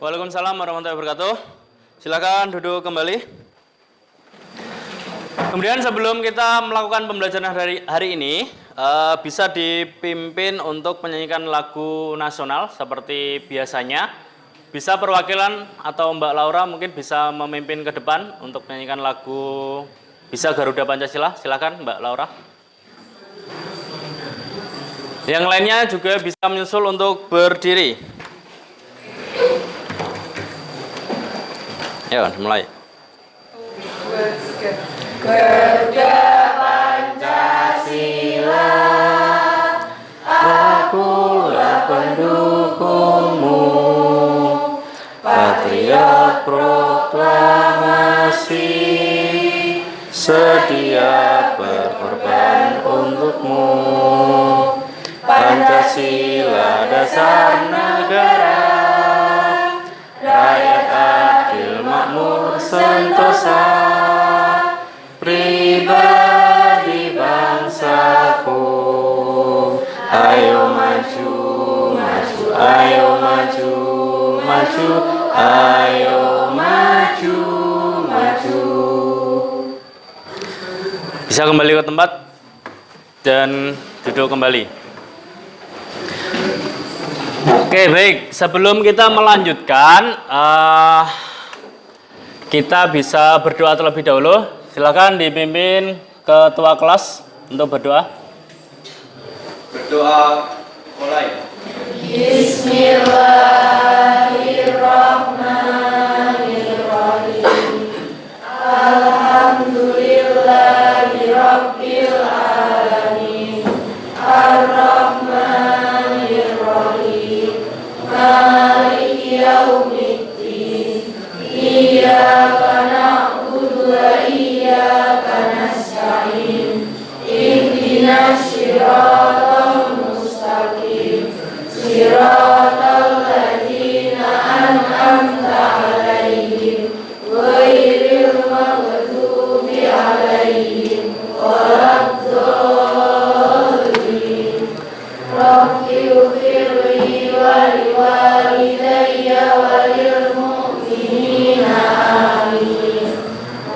Waalaikumsalam warahmatullahi wabarakatuh. Silakan duduk kembali. Kemudian sebelum kita melakukan pembelajaran hari ini, bisa dipimpin untuk menyanyikan lagu nasional seperti biasanya. Bisa perwakilan atau Mbak Laura mungkin bisa memimpin ke depan untuk menyanyikan lagu Bisa Garuda Pancasila. Silakan Mbak Laura. Yang lainnya juga bisa menyusul untuk berdiri. Ya, mulai. Garuda Pancasila, akulah pendukungmu, patriot proklamasi, sedia berkorban untukmu. Pancasila dasar negara, rakyat adil makmur sentosa, pribadi bangsaku. Ayo maju, maju, ayo maju, maju, ayo maju, maju. Bisa kembali ke tempat dan duduk kembali. Oke, baik. Sebelum kita melanjutkan, kita bisa berdoa terlebih dahulu. Silakan dipimpin ketua kelas untuk berdoa. Berdoa mulai. Bismillahirrahmanirrahim. Alhamdulillahirabbil alamin. Ar-Rahmanir-Rahim. Maliki yaumiddin. Iyyaka na'budu wa iyyaka nasta'in. Ihdinas siratal mustaqim. Siratal ladzina an'amta 'alaihim ghairil maghdubi 'alaihim waladdallin. Rabbighfirli wa liwalidayya wa lil mu'minina amin.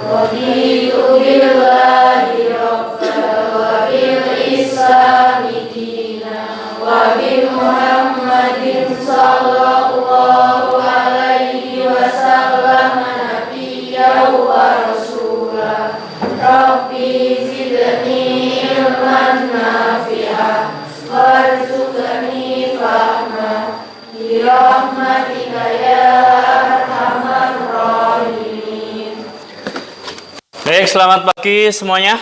Raditu billahi rabban wa bil islami dinan wa bi Muhammadin sallallahu alaihi wasallam nabiyyan wa rasulah. Rabbi zidni ilman nafi'ah warzuqni fahma bi rahmatika ya arhamar rahimin. Baik, selamat pagi semuanya.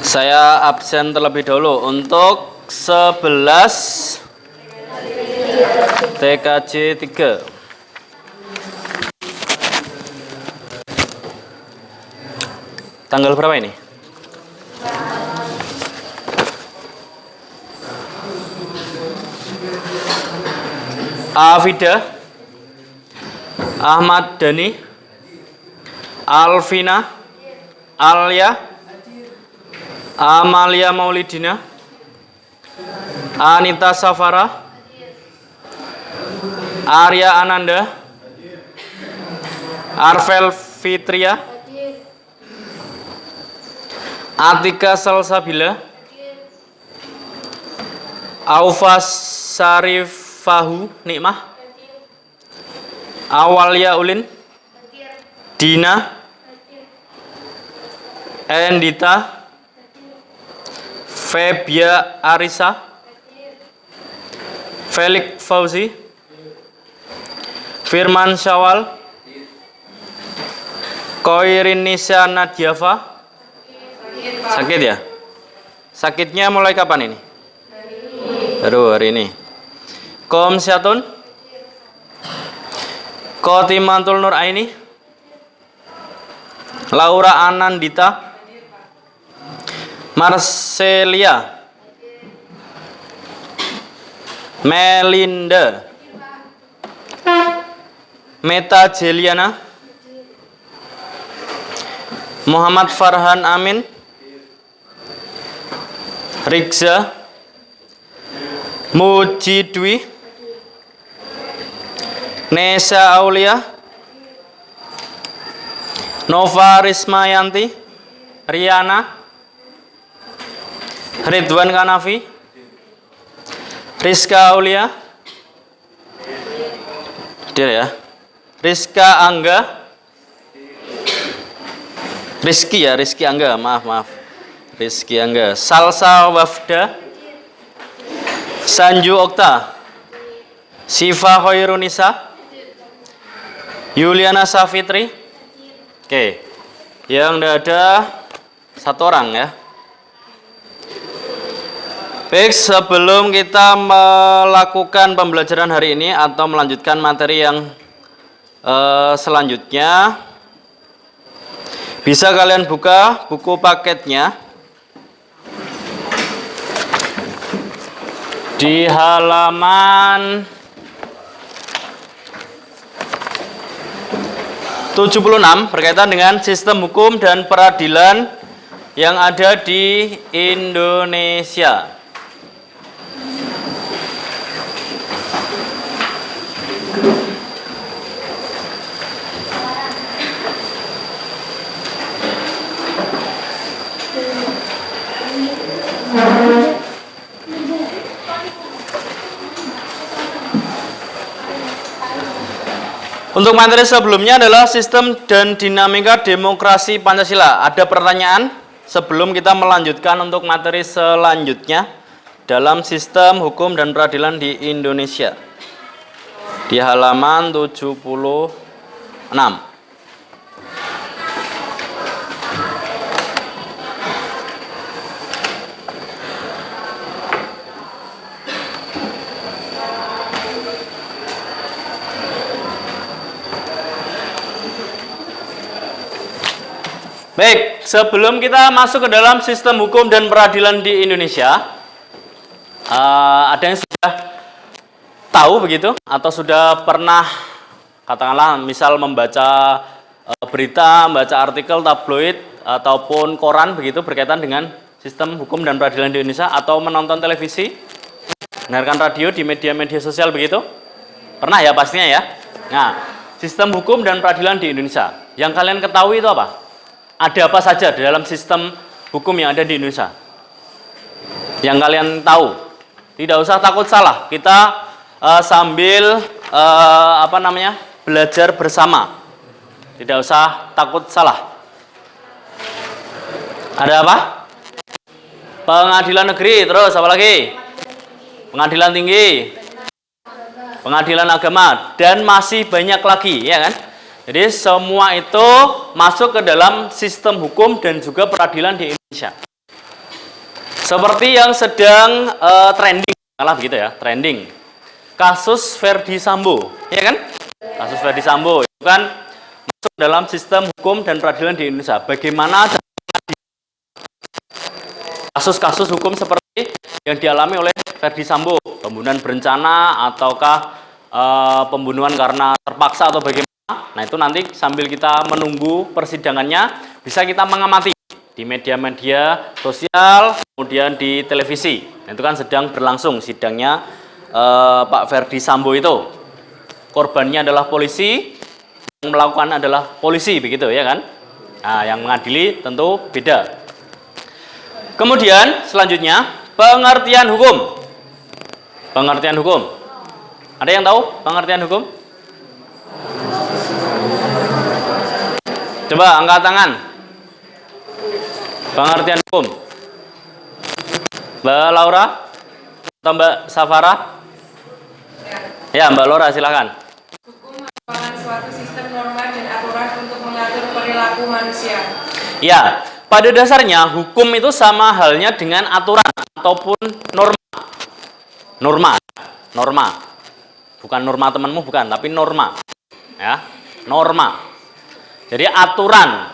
Saya absen terlebih dahulu untuk 11 TKJ 3. Tanggal berapa ini? Afida, Ahmad Dhani, Alvina, Alia, Amalia Maulidina, Anita Safara, Arya Ananda, Arvel Fitria, Atika Salsabila, Aufas Sarifahu Nikmah, Awalia Ulin, Dina, Endita, Febia Arisa, Felix Fauzi, Firman Syawal, Koirin Nisa Nadiafa. Sakit ya? Sakitnya mulai kapan ini? Baru hari ini. Kom Syatun, Kotimantul Nur Aini, Laura Anandita, Marcelia, Melinda, Meta Jeliana, Muhammad Farhan Amin, Rikza, Muji Dwi, Nesa Aulia, Nova Rismayanti, Riana, Ridwan Kanafi, Rizka Aulia, hadir ya, Rizka Angga, Rizky Angga, maaf, Rizky Angga, Salsa Wafda, Sanju Okta, Siva Khairunisa, Yuliana Safitri. Oke, yang ada satu orang ya. Baik, sebelum kita melakukan pembelajaran hari ini atau melanjutkan materi yang selanjutnya, bisa kalian buka buku paketnya di halaman 76 berkaitan dengan sistem hukum dan peradilan yang ada di Indonesia. Untuk materi sebelumnya adalah sistem dan dinamika demokrasi Pancasila. Ada pertanyaan sebelum kita melanjutkan untuk materi selanjutnya dalam sistem hukum dan peradilan di Indonesia. Di halaman 76. Baik, sebelum kita masuk ke dalam sistem hukum dan peradilan di Indonesia, ada yang sudah tahu begitu atau sudah pernah katakanlah misal membaca berita, membaca artikel tabloid ataupun koran begitu berkaitan dengan sistem hukum dan peradilan di Indonesia, atau menonton televisi, mendengarkan radio di media-media sosial begitu? Pernah ya pastinya ya. Nah, sistem hukum dan peradilan di Indonesia. Yang kalian ketahui itu apa? Ada apa saja di dalam sistem hukum yang ada di Indonesia? Yang kalian tahu? Tidak usah takut salah. Kita sambil belajar bersama. Tidak usah takut salah. Ada apa? Pengadilan negeri, terus apa lagi? Pengadilan tinggi, pengadilan agama, dan masih banyak lagi, ya kan? Jadi semua itu masuk ke dalam sistem hukum dan juga peradilan di Indonesia. Seperti yang sedang trending, malah begitu ya, trending. Kasus Verdi Sambo, ya kan? Kasus Verdi Sambo itu kan masuk dalam sistem hukum dan peradilan di Indonesia. Bagaimana kasus-kasus hukum seperti yang dialami oleh Verdi Sambo, pembunuhan berencana ataukah pembunuhan karena terpaksa atau bagaimana? Nah, itu nanti sambil kita menunggu persidangannya bisa kita mengamati di media-media sosial, kemudian di televisi. Nah, itu kan sedang berlangsung sidangnya Pak Verdi Sambo itu. Korbannya adalah polisi, yang melakukan adalah polisi, begitu ya kan? Nah, yang mengadili tentu beda. Kemudian selanjutnya pengertian hukum. Pengertian hukum. Ada yang tahu pengertian hukum? Coba angkat tangan. Pengertian hukum. Mbak Laura atau Mbak Safara? Ya, Mbak Laura silakan. Hukum merupakan suatu sistem norma dan aturan untuk mengatur perilaku manusia. Ya, pada dasarnya hukum itu sama halnya dengan aturan ataupun norma. Norma. Bukan norma temanmu, bukan, tapi norma. Ya, norma. Jadi aturan.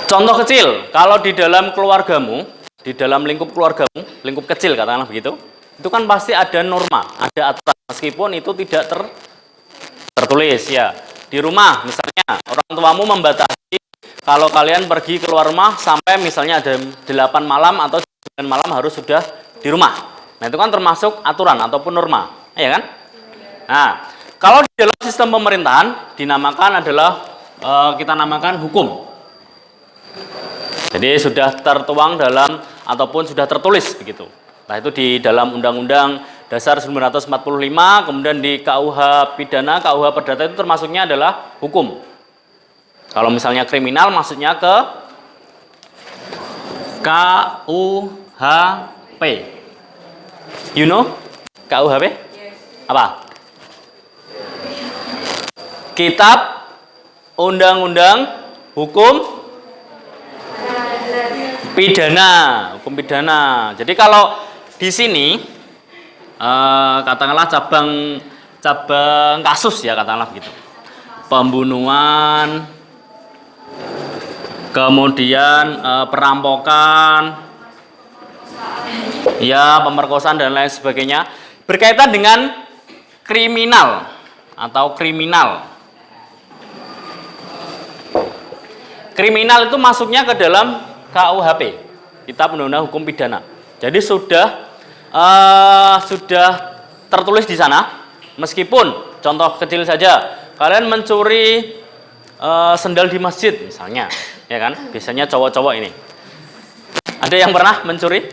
Contoh kecil, kalau di dalam keluargamu, di dalam lingkup keluargamu, lingkup kecil katakanlah begitu, itu kan pasti ada norma, ada aturan, meskipun itu tidak tertulis ya. Di rumah misalnya, orang tuamu membatasi kalau kalian pergi keluar rumah sampai misalnya ada 8 malam atau 9 malam harus sudah di rumah. Nah, itu kan termasuk aturan ataupun norma, ya kan? Nah, kalau di dalam sistem pemerintahan dinamakan adalah kita namakan hukum. Jadi sudah tertuang dalam ataupun sudah tertulis begitu. Nah, itu di dalam Undang-Undang Dasar 1945, kemudian di KUH Pidana, KUH Perdata itu termasuknya adalah hukum. Kalau misalnya kriminal masuknya ke KUHP. You know KUHP? Apa? Kitab Undang-Undang Hukum Pidana, hukum pidana. Jadi kalau di sini katakanlah cabang kasus ya, katakanlah begitu. Pembunuhan, kemudian perampokan, ya pemerkosaan dan lain sebagainya, berkaitan dengan kriminal atau kriminal. Kriminal itu masuknya ke dalam KUHP, Kitab Undang-Undang Hukum Pidana. Jadi sudah tertulis di sana. Meskipun contoh kecil saja, kalian mencuri sendal di masjid misalnya, ya kan? Biasanya cowok-cowok ini. Ada yang pernah mencuri?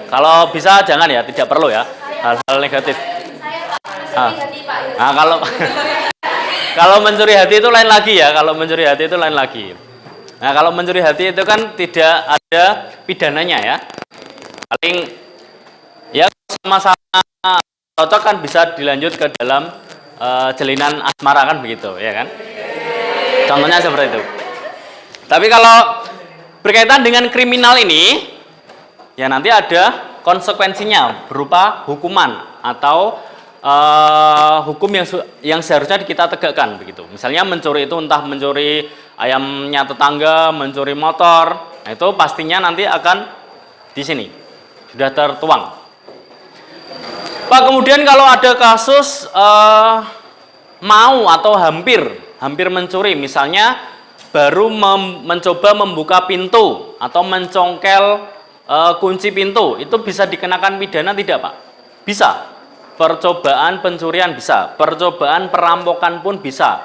Kalau bisa jangan ya, tidak perlu ya, hal-hal negatif. Nah, kalau mencuri hati itu lain lagi ya, kalau mencuri hati itu lain lagi. Nah, kalau mencuri hati itu kan tidak ada pidananya ya. Paling ya sama-sama cocok kan bisa dilanjut ke dalam jalinan asmara kan begitu, ya kan? Contohnya seperti itu. Tapi kalau berkaitan dengan kriminal ini, ya nanti ada konsekuensinya berupa hukuman atau hukum yang seharusnya kita tegakkan begitu. Misalnya mencuri itu entah mencuri ayamnya tetangga, mencuri motor, nah itu pastinya nanti akan di sini sudah tertuang. Pak, kemudian kalau ada kasus mau atau hampir mencuri, misalnya baru mencoba membuka pintu atau mencongkel kunci pintu, itu bisa dikenakan pidana tidak, Pak? Bisa. Percobaan pencurian bisa, percobaan perampokan pun bisa.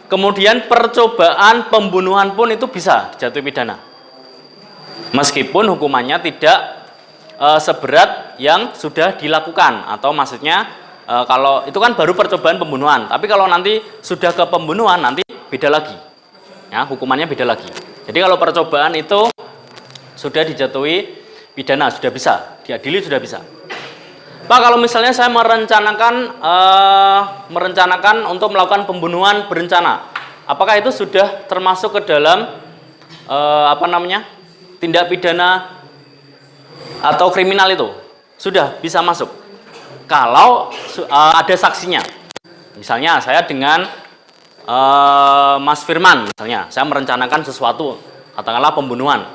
Kemudian percobaan pembunuhan pun itu bisa dijatuhi pidana. Meskipun hukumannya tidak seberat yang sudah dilakukan, atau maksudnya kalau itu kan baru percobaan pembunuhan, tapi kalau nanti sudah ke pembunuhan nanti beda lagi. Ya, hukumannya beda lagi. Jadi kalau percobaan itu sudah dijatuhi pidana, sudah bisa, diadili sudah bisa. Pak, kalau misalnya saya merencanakan untuk melakukan pembunuhan berencana, apakah itu sudah termasuk ke dalam tindak pidana atau kriminal itu? Sudah bisa masuk. Kalau ada saksinya, misalnya saya dengan Mas Firman, misalnya saya merencanakan sesuatu, katakanlah pembunuhan.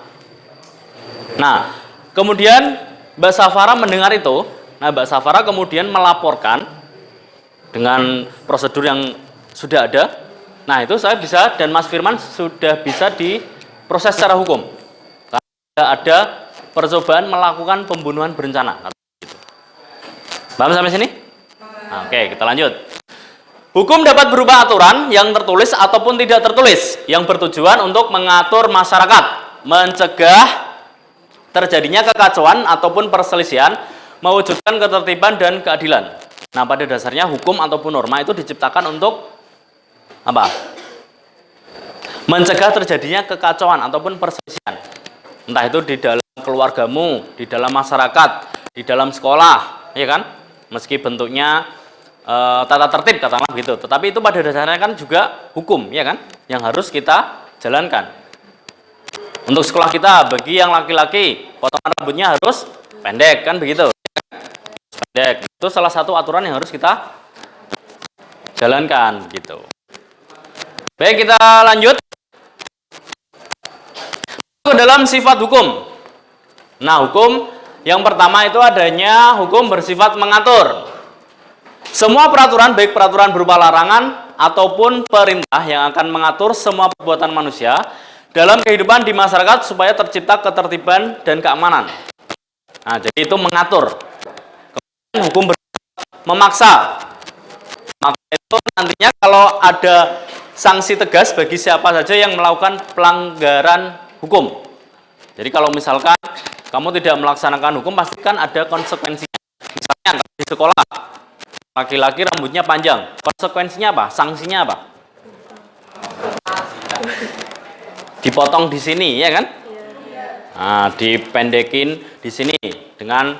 Nah, kemudian Mbak Safara mendengar itu. Nah, Mbak Safara kemudian melaporkan dengan prosedur yang sudah ada. Nah, itu saya bisa dan Mas Firman sudah bisa diproses secara hukum. Karena ada percobaan melakukan pembunuhan berencana. Paham sampai sini? Nah, oke, kita lanjut. Hukum dapat berupa aturan yang tertulis ataupun tidak tertulis yang bertujuan untuk mengatur masyarakat, mencegah terjadinya kekacauan ataupun perselisihan, mewujudkan ketertiban dan keadilan. Nah, pada dasarnya hukum ataupun norma itu diciptakan untuk apa? Mencegah terjadinya kekacauan ataupun perselisihan. Entah itu di dalam keluargamu, di dalam masyarakat, di dalam sekolah, ya kan? Meski bentuknya tata tertib katakanlah gitu. Tetapi itu pada dasarnya kan juga hukum, ya kan? Yang harus kita jalankan. Untuk sekolah kita, bagi yang laki-laki, potongan rambutnya harus pendek, kan begitu? Pendek. Itu salah satu aturan yang harus kita jalankan gitu. Baik, kita lanjut ke dalam sifat hukum. Nah, hukum yang pertama itu adanya hukum bersifat mengatur. Semua peraturan, baik peraturan berupa larangan ataupun perintah yang akan mengatur semua perbuatan manusia dalam kehidupan di masyarakat supaya tercipta ketertiban dan keamanan. Nah, jadi itu mengatur. hukum memaksa. Maka itu nantinya kalau ada sanksi tegas bagi siapa saja yang melakukan pelanggaran hukum. Jadi kalau misalkan kamu tidak melaksanakan hukum, pastikan ada konsekuensinya. Misalnya di sekolah, laki-laki rambutnya panjang, konsekuensinya apa? Sanksinya apa? Dipotong di sini, ya kan? Nah, dipendekin di sini dengan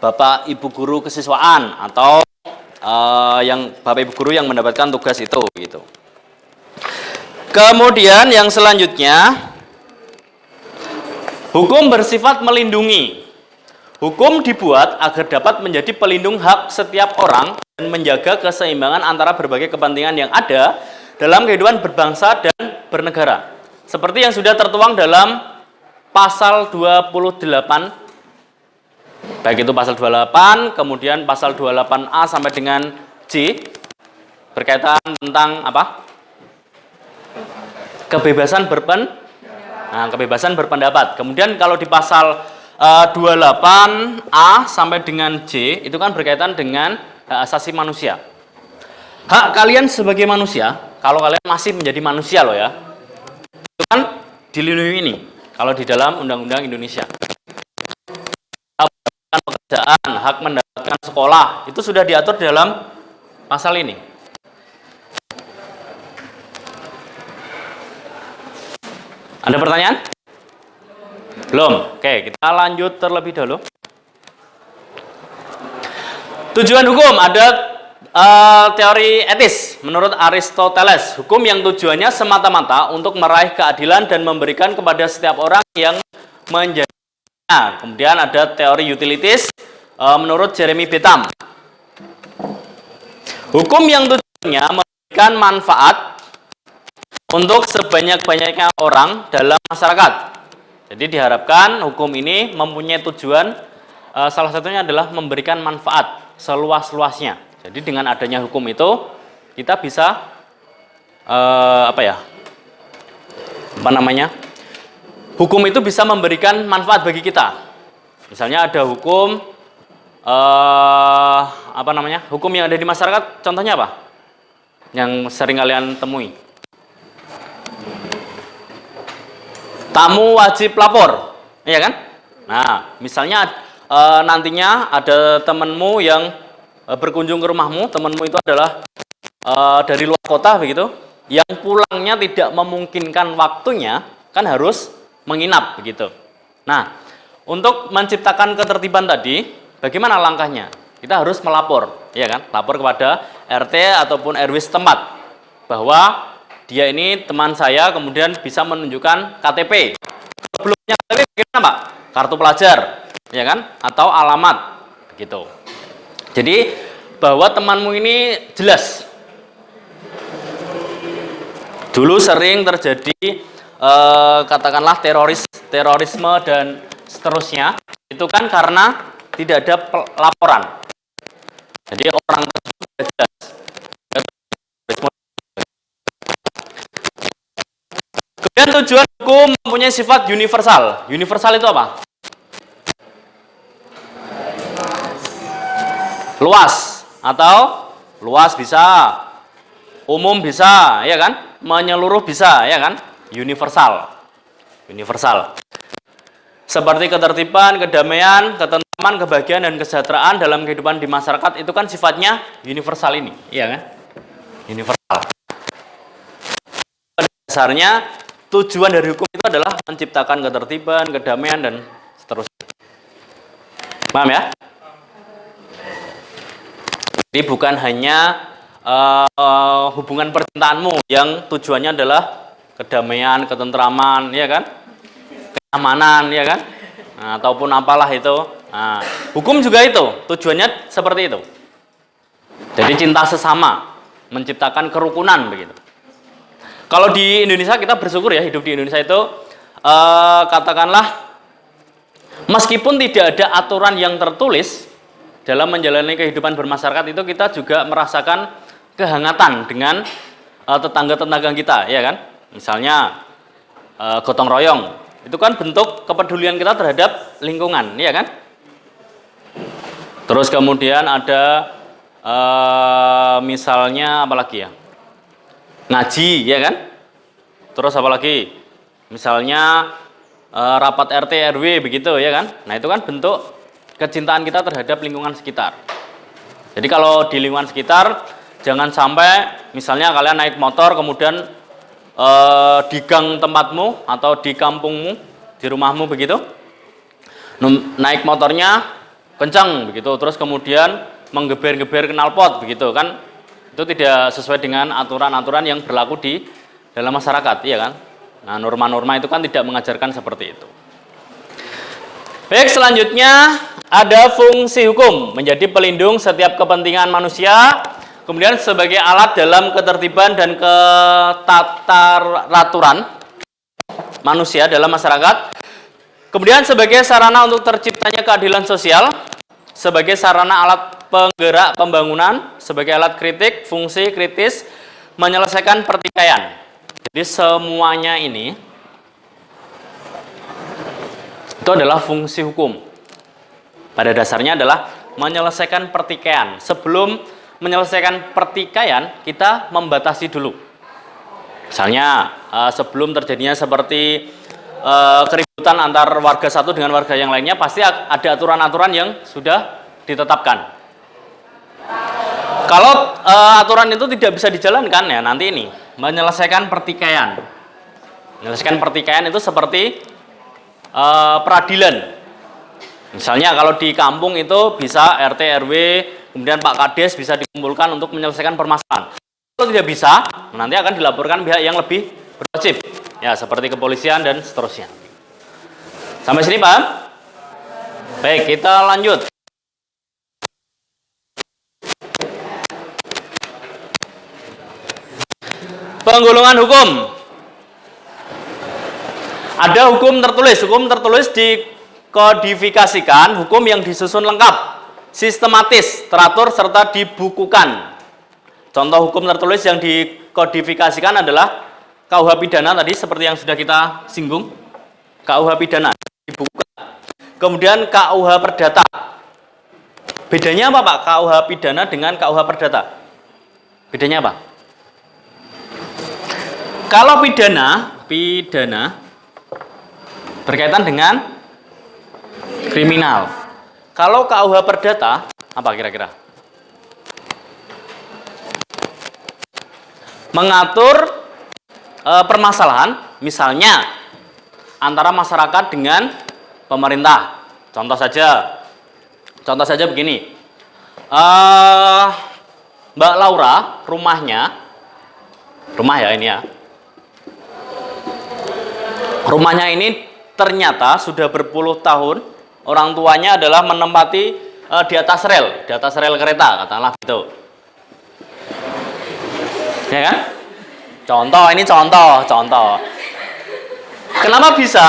bapak ibu guru kesiswaan atau yang bapak ibu guru yang mendapatkan tugas itu, gitu. Kemudian yang selanjutnya, hukum bersifat melindungi. Hukum dibuat agar dapat menjadi pelindung hak setiap orang dan menjaga keseimbangan antara berbagai kepentingan yang ada dalam kehidupan berbangsa dan bernegara. Seperti yang sudah tertuang dalam pasal 28, baik itu pasal 28, kemudian pasal 28A sampai dengan J, berkaitan tentang apa? Kebebasan berpendapat. Kemudian kalau di pasal 28A sampai dengan J, itu kan berkaitan dengan hak asasi manusia. Hak kalian sebagai manusia, kalau kalian masih menjadi manusia loh ya, itu kan dilindungi ini kalau di dalam Undang-Undang Indonesia. Hak mendapatkan pekerjaan, hak mendapatkan sekolah, itu sudah diatur dalam pasal ini. Ada pertanyaan? Belum? Oke, kita lanjut terlebih dahulu. Tujuan hukum, ada teori etis menurut Aristoteles. Hukum yang tujuannya semata-mata untuk meraih keadilan dan memberikan kepada setiap orang yang menjadinya. Kemudian ada teori utilities menurut Jeremy Bentham. Hukum yang tujuannya memberikan manfaat untuk sebanyak-banyaknya orang dalam masyarakat. Jadi diharapkan hukum ini mempunyai tujuan, salah satunya adalah memberikan manfaat seluas-luasnya. Jadi dengan adanya hukum itu kita bisa hukum itu bisa memberikan manfaat bagi kita. Misalnya ada hukum hukum yang ada di masyarakat, contohnya apa? Yang sering kalian temui. Tamu wajib lapor, iya kan? Nah, misalnya nantinya ada temanmu yang berkunjung ke rumahmu, temanmu itu adalah dari luar kota begitu, yang pulangnya tidak memungkinkan waktunya, kan harus menginap begitu. Nah, untuk menciptakan ketertiban tadi, bagaimana langkahnya? Kita harus melapor, ya kan? Lapor kepada RT ataupun RW setempat bahwa dia ini teman saya, kemudian bisa menunjukkan KTP. Sebelumnya KTP bagaimana, Pak? Kartu pelajar, ya kan? Atau alamat, gitu. Jadi bahwa temanmu ini jelas. Dulu sering terjadi katakanlah terorisme dan seterusnya. Itu kan karena tidak ada laporan. Jadi orang tersebut jelas. Kemudian tujuan hukum mempunyai sifat universal. Universal itu apa? Luas atau luas bisa, umum bisa, ya kan? Menyeluruh bisa, ya kan? Universal. Universal. Seperti ketertiban, kedamaian, ketentraman, kebahagiaan dan kesejahteraan dalam kehidupan di masyarakat itu kan sifatnya universal ini, iya kan? Universal. Pada dasarnya tujuan dari hukum itu adalah menciptakan ketertiban, kedamaian, dan seterusnya. Paham ya? Jadi bukan hanya hubungan percintaanmu yang tujuannya adalah kedamaian, ketentraman, ya kan? Keamanan, ya kan? Nah, ataupun apalah itu. Nah, hukum juga itu, tujuannya seperti itu. Jadi cinta sesama, menciptakan kerukunan begitu. Kalau di Indonesia kita bersyukur ya, hidup di Indonesia itu katakanlah meskipun tidak ada aturan yang tertulis dalam menjalani kehidupan bermasyarakat, itu kita juga merasakan kehangatan dengan tetangga-tetangga kita, ya kan? Misalnya gotong royong, itu kan bentuk kepedulian kita terhadap lingkungan, ya kan? Terus kemudian ada misalnya apa lagi ya? Ngaji, ya kan? Terus apa lagi? Misalnya rapat RT RW begitu, ya kan? Nah, itu kan bentuk kecintaan kita terhadap lingkungan sekitar. Jadi kalau di lingkungan sekitar jangan sampai misalnya kalian naik motor kemudian di gang tempatmu atau di kampungmu, di rumahmu begitu, naik motornya kencang begitu, terus kemudian menggeber-geber knalpot begitu kan, itu tidak sesuai dengan aturan-aturan yang berlaku di dalam masyarakat, iya kan? Nah, norma-norma itu kan tidak mengajarkan seperti itu. Baik, selanjutnya ada fungsi hukum, menjadi pelindung setiap kepentingan manusia, kemudian sebagai alat dalam ketertiban dan ketataraturan manusia dalam masyarakat, kemudian sebagai sarana untuk terciptanya keadilan sosial, sebagai sarana alat penggerak pembangunan, sebagai alat kritik, fungsi kritis, menyelesaikan pertikaian. Jadi semuanya ini itu adalah fungsi hukum. Pada dasarnya adalah menyelesaikan pertikaian. Sebelum menyelesaikan pertikaian, kita membatasi dulu. Misalnya sebelum terjadinya seperti keributan antar warga satu dengan warga yang lainnya, pasti ada aturan-aturan yang sudah ditetapkan. Kalau aturan itu tidak bisa dijalankan, ya nanti ini menyelesaikan pertikaian. Menyelesaikan pertikaian itu seperti peradilan. Misalnya kalau di kampung itu bisa RT RW, kemudian Pak Kades bisa dikumpulkan untuk menyelesaikan permasalahan. Kalau tidak bisa, nanti akan dilaporkan pihak yang lebih berwajib, ya seperti kepolisian dan seterusnya. Sampai sini paham? Baik, kita lanjut. Penggolongan hukum. Ada hukum tertulis. Hukum tertulis dikodifikasikan, hukum yang disusun lengkap, sistematis, teratur, serta dibukukan. Contoh hukum tertulis yang dikodifikasikan adalah KUH pidana tadi, seperti yang sudah kita singgung. KUH pidana dibukukan. Kemudian KUH perdata. Bedanya apa, Pak? KUH pidana dengan KUH perdata. Bedanya apa? Kalau pidana berkaitan dengan kriminal. Kalau KUH perdata, apa kira-kira? Mengatur permasalahan, misalnya antara masyarakat dengan pemerintah. Contoh saja begini. Mbak Laura, rumah ya ini ya. Rumahnya ini ternyata sudah berpuluh tahun orang tuanya adalah menempati di atas rel kereta, katakanlah gitu. Ya kan? Ini contoh. Kenapa bisa?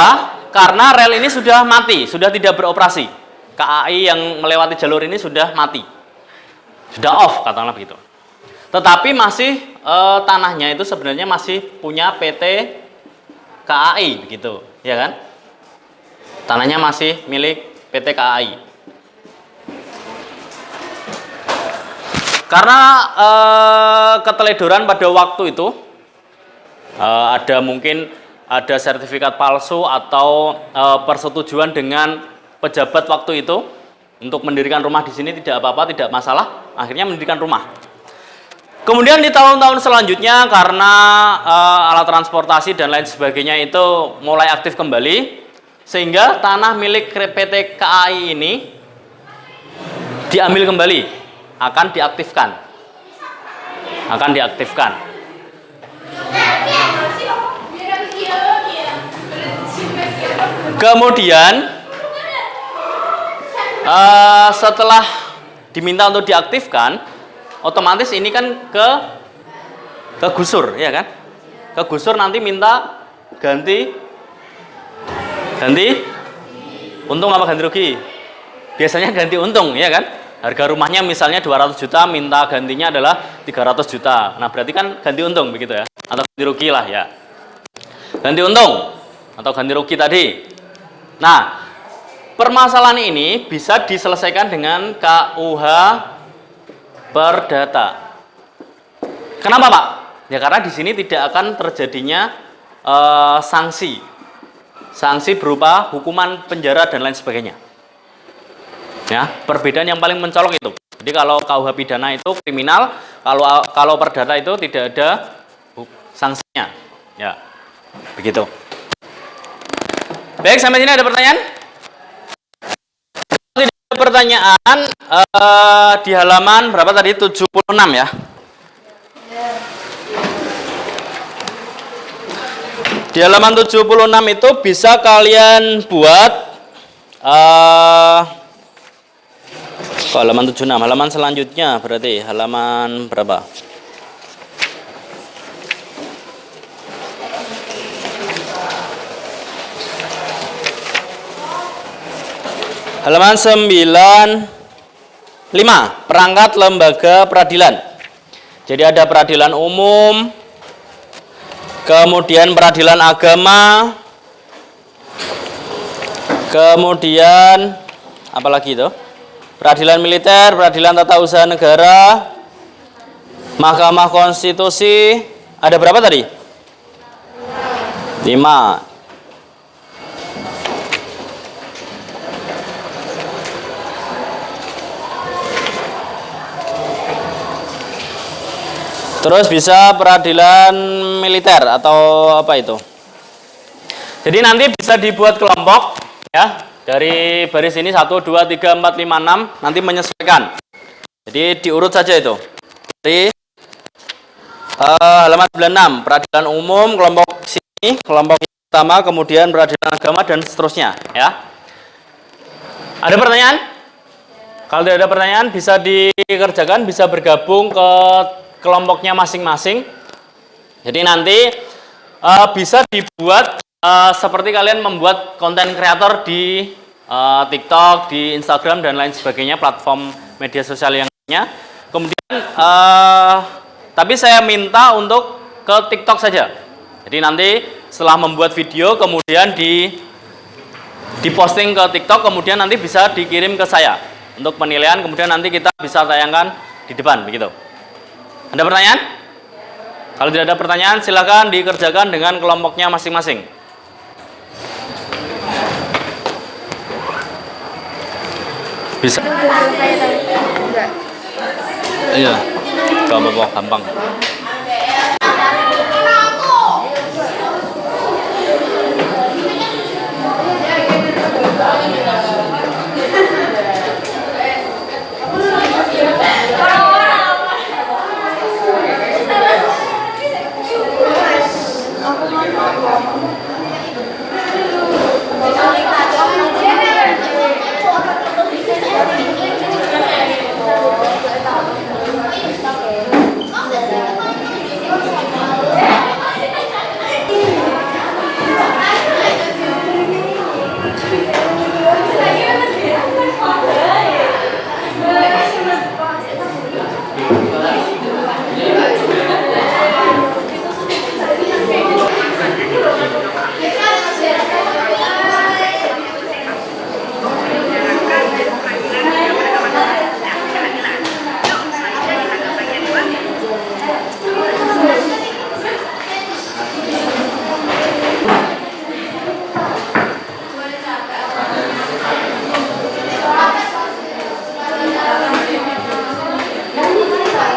Karena rel ini sudah mati, sudah tidak beroperasi. KAI yang melewati jalur ini sudah mati. Sudah off, katakanlah begitu. Tetapi masih tanahnya itu sebenarnya masih punya PT KAI begitu, ya kan? Tanahnya masih milik PT KAI. Karena keteledoran pada waktu itu, mungkin ada sertifikat palsu atau persetujuan dengan pejabat waktu itu untuk mendirikan rumah di sini, tidak apa-apa, tidak masalah. Akhirnya mendirikan rumah. Kemudian di tahun-tahun selanjutnya karena alat transportasi dan lain sebagainya itu mulai aktif kembali, sehingga tanah milik PT KAI ini diambil kembali, akan diaktifkan. Kemudian setelah diminta untuk diaktifkan, otomatis ini kan ke gusur, ya kan? Ke gusur nanti minta ganti untung apa ganti rugi? Biasanya ganti untung, ya kan? Harga rumahnya misalnya 200 juta, minta gantinya adalah 300 juta. Nah, berarti kan ganti untung begitu ya? Atau ganti rugi lah ya. Ganti untung atau ganti rugi tadi. Nah, permasalahan ini bisa diselesaikan dengan KUH Perdata. Kenapa, Pak? Ya karena di sini tidak akan terjadinya sanksi berupa hukuman penjara dan lain sebagainya. Ya, perbedaan yang paling mencolok itu. Jadi kalau KUH pidana itu kriminal, kalau perdata itu tidak ada sanksinya. Ya, begitu. Baik, sampai sini ada pertanyaan? Tidak ada pertanyaan, di halaman berapa tadi? 76 ya. Di halaman 76 itu bisa kalian buat halaman 76, halaman selanjutnya berarti halaman berapa? Halaman 95, perangkat lembaga peradilan. Jadi ada peradilan umum, kemudian peradilan agama, kemudian apa lagi itu? Peradilan militer, peradilan tata usaha negara, Mahkamah Konstitusi. Ada berapa tadi? 5. Terus bisa peradilan militer atau apa itu? Jadi nanti bisa dibuat kelompok ya. Dari baris ini 1, 2, 3, 4, 5, 6 nanti menyesuaikan. Jadi diurut saja itu. Dari halaman 96 peradilan umum kelompok sini, kelompok yang pertama, kemudian peradilan agama dan seterusnya ya. Ada pertanyaan? Kalau tidak ada pertanyaan bisa dikerjakan, bisa bergabung ke kelompoknya masing-masing. Jadi nanti bisa dibuat seperti kalian membuat konten kreator di TikTok, di Instagram dan lain sebagainya, platform media sosial yang lainnya. Kemudian tapi saya minta untuk ke TikTok saja. Jadi nanti setelah membuat video kemudian diposting ke TikTok, kemudian nanti bisa dikirim ke saya untuk penilaian, kemudian nanti kita bisa tayangkan di depan begitu. Ada pertanyaan? Kalau tidak ada pertanyaan silakan dikerjakan dengan kelompoknya masing-masing. Bisa. Iya. Gampang.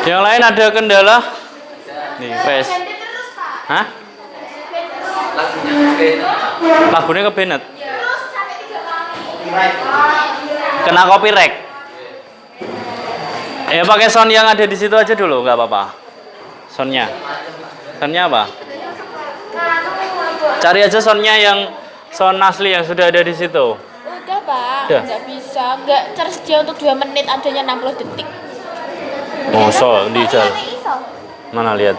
Yang lain ada kendala? Nih, PS. Hah? Lagunya kebenet. Kena copyright. Ya pakai sound yang ada di situ aja dulu, nggak apa-apa. Soundnya apa? Cari aja soundnya yang sound asli yang sudah ada di situ. Udah Pak, Udah. nggak bisa, nggak tersedia untuk 2 menit, adanya 60 detik. Oh, so di jalan. Mana lihat?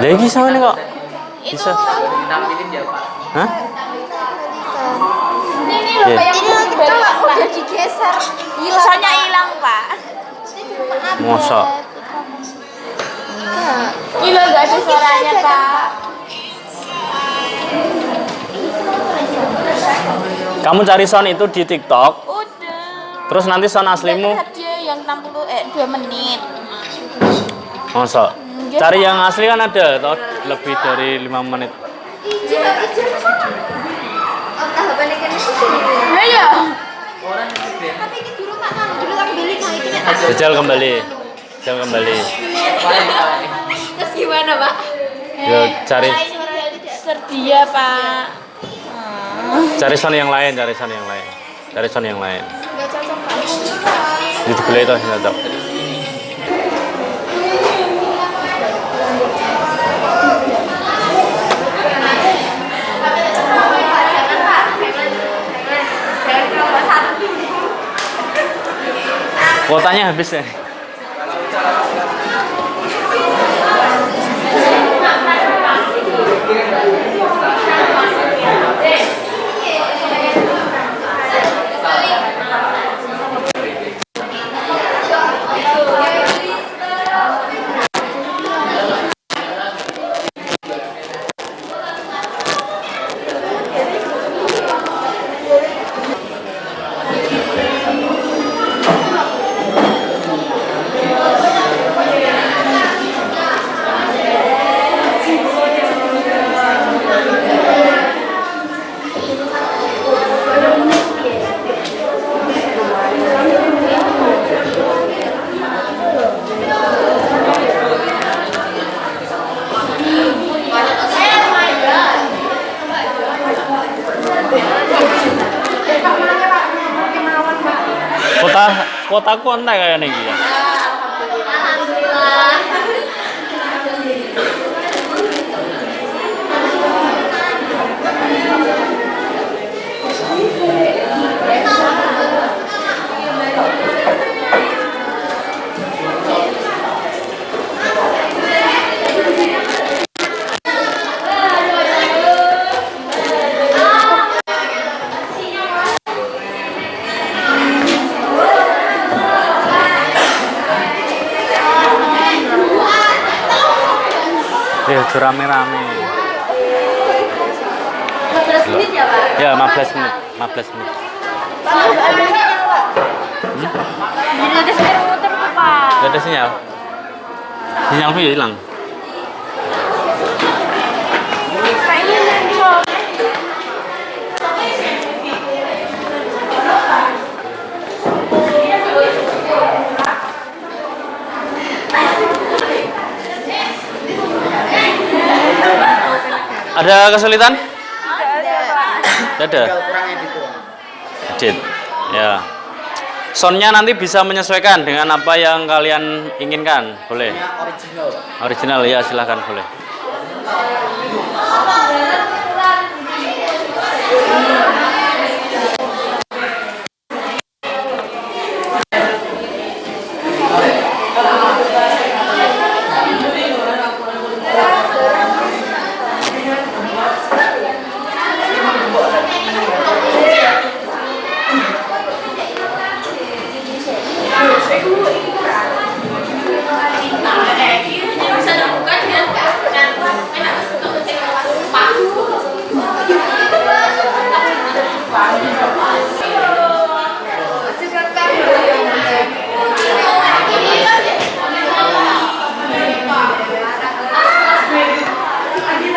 Lagi sama nih kok. Bisa. Hah? Ini loh Pak, yang udah digeser. Soalnya hilang Pak. Mosok. Gila nggak ada suaranya Pak. Kamu cari sound itu di TikTok. Udah. Terus nanti sound aslimu. Dia yang 2 menit. Masa? Cari yang asli kan ada, atau lebih dari 5 menit. Ya. Tapi ini dulu Pak kan dulu kan beli nah ini kan. Jajal kembali. Jajal kembali. Terus gimana, Pak? Ya cari Serdia, Pak. cari sound yang lain, cari sound yang lain. Cari sound yang lain. Enggak cocok, Pak. Itu boleh itu cocok. Kuotanya habis ya. Kotaku entek kayaknya iki ya. Rame-rame. 15 menit ya, Pak? Ya, 15 menit. 15 menit. Jadi ada muter Pak. Gak ada sinyal. Sinyalnya ya hilang. Kayaknya nempel. Ada kesulitan? Ada. Ada. Edit. Ya. Soundnya nanti bisa menyesuaikan dengan apa yang kalian inginkan, boleh. Original. Original ya, silahkan boleh.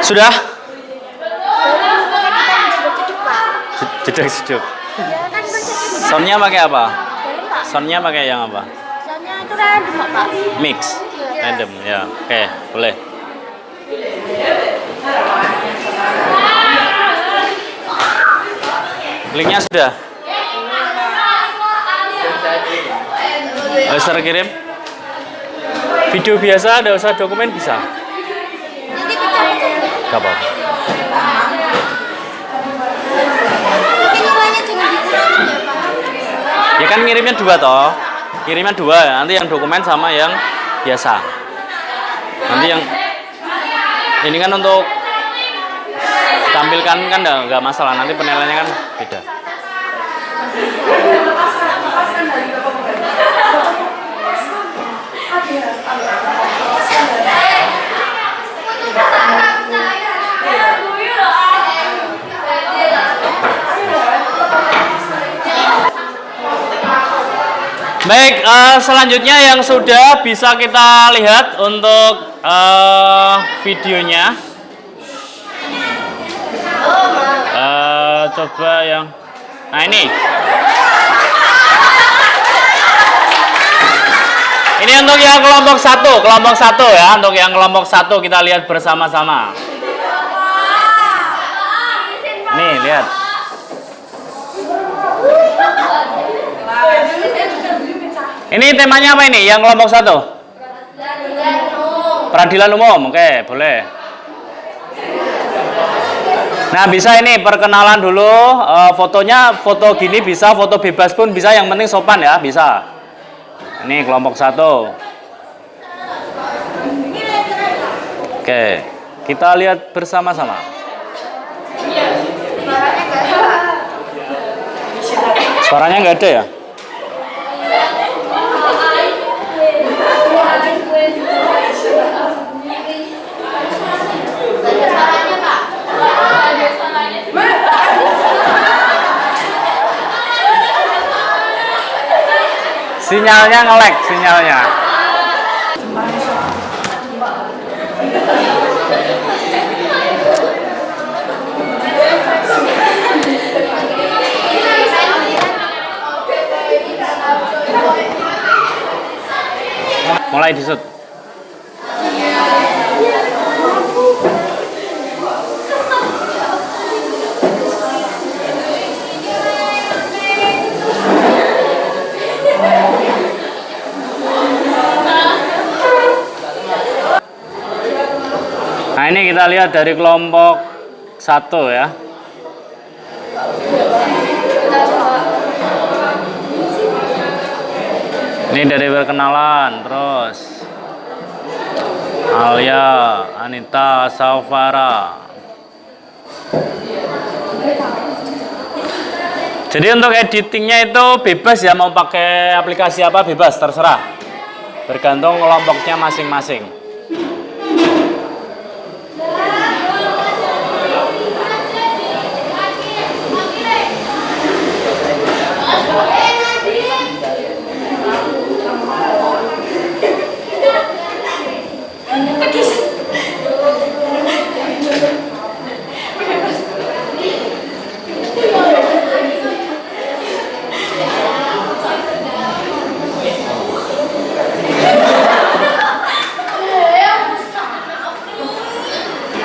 Sudah? Jeduk-jeduk. Soundnya pakai apa? Soundnya pakai yang apa? Soalnya itu random, Pak. Mix. Random, ya. Oke, boleh. Linknya sudah? Bisa terkirim? Video biasa, ada usah dokumen bisa? Nanti pecah-pecah. Gak apa-apa. Tapi nilainya jangan dikurangin ya, Pak. Ya kan ngirimnya 2 toh. Kirimnya 2, nanti yang dokumen sama yang biasa. Nanti yang ini kan untuk tampilkan kan nggak masalah, nanti penilaiannya kan beda. Baik, selanjutnya yang sudah bisa kita lihat untuk videonya. Coba yang, nah ini. Ini untuk yang kelompok satu ya, untuk yang kelompok satu kita lihat bersama-sama. Nih lihat. Ini temanya apa ini? Yang kelompok satu? Peradilan umum, oke, boleh. Nah, bisa ini perkenalan dulu, fotonya foto gini bisa, foto bebas pun bisa, yang penting sopan ya, bisa. Ini kelompok satu. Oke, kita lihat bersama-sama. Suaranya nggak ada ya? Sinyalnya nge-lag, sinyalnya. Mulai disut. Nah, ini kita lihat dari kelompok satu ya. Ini dari perkenalan, terus Alia, Anita, Saufara. Jadi untuk editingnya itu bebas ya, mau pakai aplikasi apa bebas, terserah. Bergantung kelompoknya masing-masing.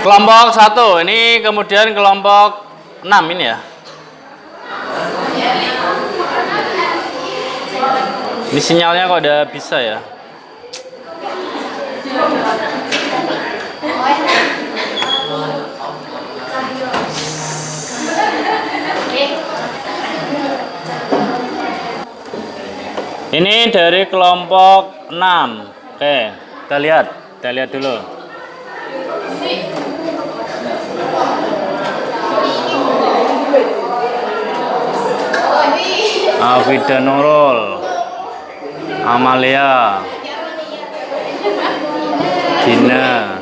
Kelompok satu, ini kemudian kelompok 6 ini ya. Ini sinyalnya kok udah bisa ya. Ini dari kelompok 6. Oke, kita lihat dulu. Afida Nurul, Amalia, Dina,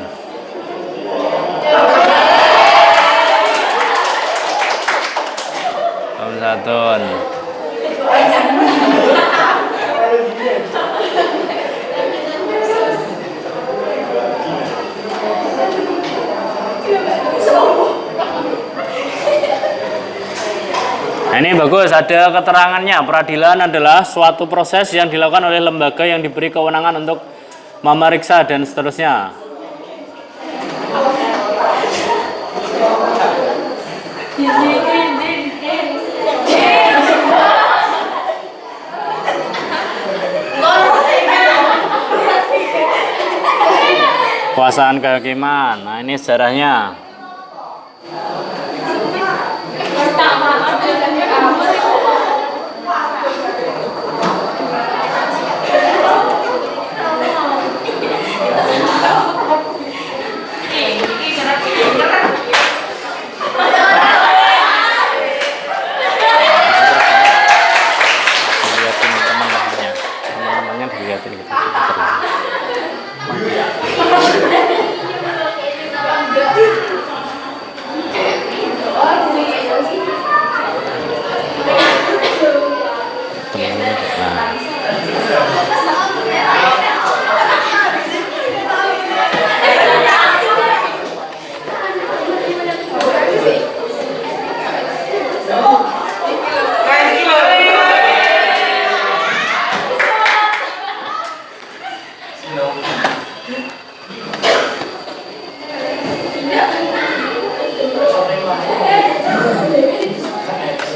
Hamzatun. Nah, ini bagus, ada keterangannya. Peradilan adalah suatu proses yang dilakukan oleh lembaga yang diberi kewenangan untuk memeriksa dan seterusnya. Kekuasaan kehakiman. Nah, ini sejarahnya. Teman-temannya dilihatin gitu.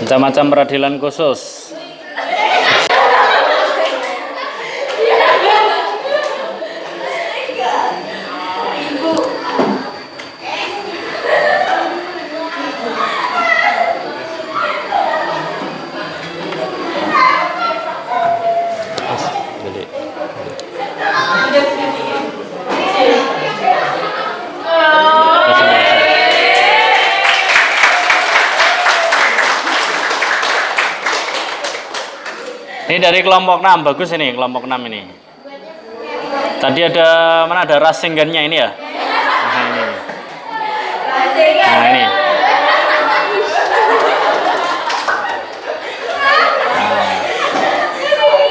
Macam-macam peradilan khusus. Ini dari kelompok 6, bagus ini kelompok 6 ini. Tadi ada mana ada rasengannya ini ya? Nah ini. Nah ini. Nah.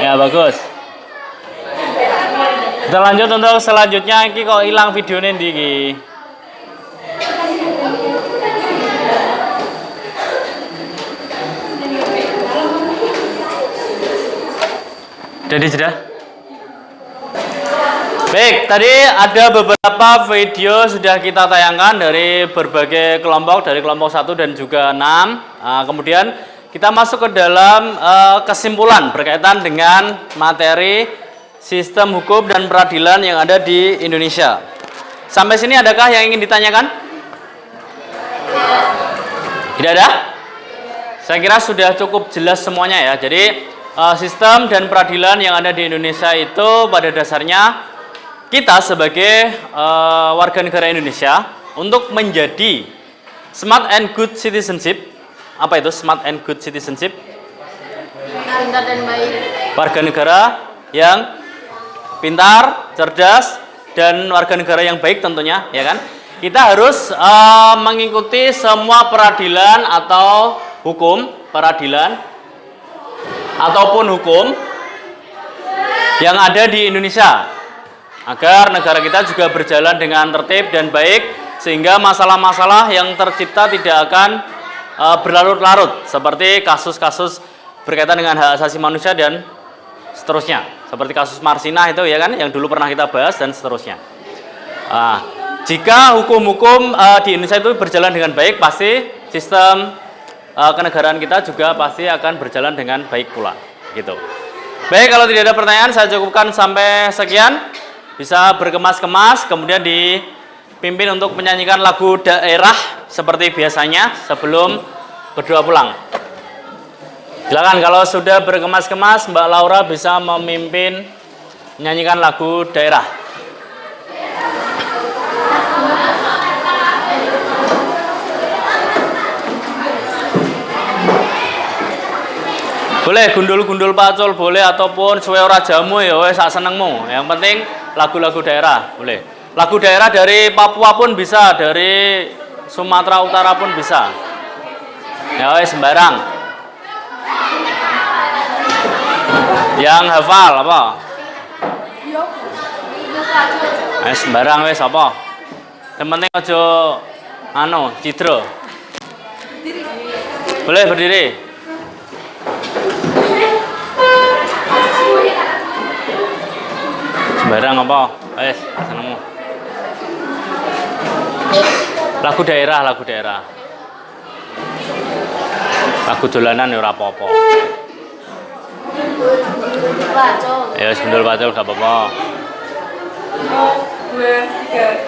Ya bagus. Kita lanjut untuk selanjutnya. Ini kok hilang videonya ndi. Jadi sudah. Baik, tadi ada beberapa video sudah kita tayangkan dari berbagai kelompok, dari kelompok 1 dan juga 6. Nah, kemudian kita masuk ke dalam kesimpulan berkaitan dengan materi sistem hukum dan peradilan yang ada di Indonesia. Sampai sini adakah yang ingin ditanyakan? Tidak ada? Saya kira sudah cukup jelas semuanya ya. Jadi sistem dan peradilan yang ada di Indonesia itu pada dasarnya kita sebagai warga negara Indonesia untuk menjadi smart and good citizenship. Apa itu smart and good citizenship? Pintar dan baik. Warga negara yang pintar, cerdas, dan warga negara yang baik tentunya, ya kan? Kita harus mengikuti semua peradilan atau hukum peradilan ataupun hukum yang ada di Indonesia agar negara kita juga berjalan dengan tertib dan baik sehingga masalah-masalah yang tercipta tidak akan berlarut-larut seperti kasus-kasus berkaitan dengan hak asasi manusia dan seterusnya seperti kasus Marsinah itu ya kan yang dulu pernah kita bahas dan seterusnya. Jika hukum-hukum di Indonesia itu berjalan dengan baik pasti sistem kenegaraan kita juga pasti akan berjalan dengan baik pula gitu. Baik, kalau tidak ada pertanyaan saya cukupkan sampai sekian. Bisa berkemas-kemas kemudian dipimpin untuk menyanyikan lagu daerah seperti biasanya sebelum berdoa pulang. Silakan kalau sudah berkemas-kemas Mbak Laura bisa memimpin menyanyikan lagu daerah. Boleh gundul-gundul pacul boleh ataupun suwe ora jamu ya wis sak senengmu. Yang penting lagu-lagu daerah boleh. Lagu daerah dari Papua pun bisa, dari Sumatera Utara pun bisa. Ya wis sembarang. Yang hafal apa? Sembarang wis apa? Yang penting aja cidro. Boleh berdiri. Sembarang apa? Wes, senengmu. Lagu daerah. Lagu dolanan ya ora apa-apa. Ya wis gundul pacul gak apa-apa. 2, 3.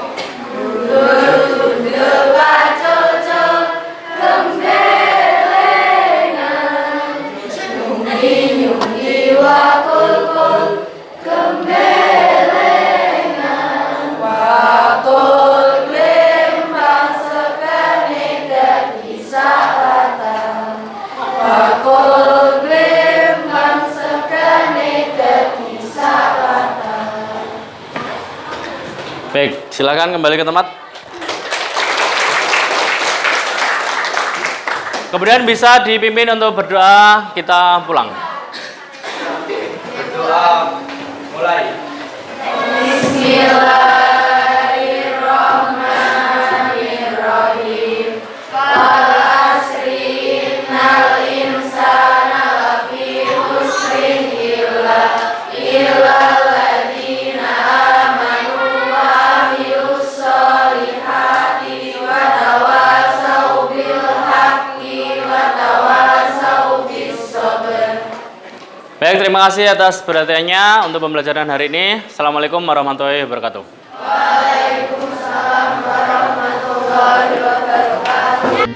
Gundul pacul gembelengan, nyunggi wakul gembelengan, wakul lembang sekane dadi salatan, wakul lembang sekane dadi salatan. Baik, silakan kembali ke tempat. Kemudian bisa dipimpin untuk berdoa, kita pulang. Berdoa mulai. Bismillahirrahmanirrahim. Wal asri innal insana lafi khusrin illa alladzina amanu wa amilus solihati wa tawasau bil haqqi wa tawasau Baik, terima kasih atas perhatiannya untuk pembelajaran hari ini. Assalamualaikum warahmatullahi wabarakatuh. Waalaikumsalam warahmatullahi wabarakatuh.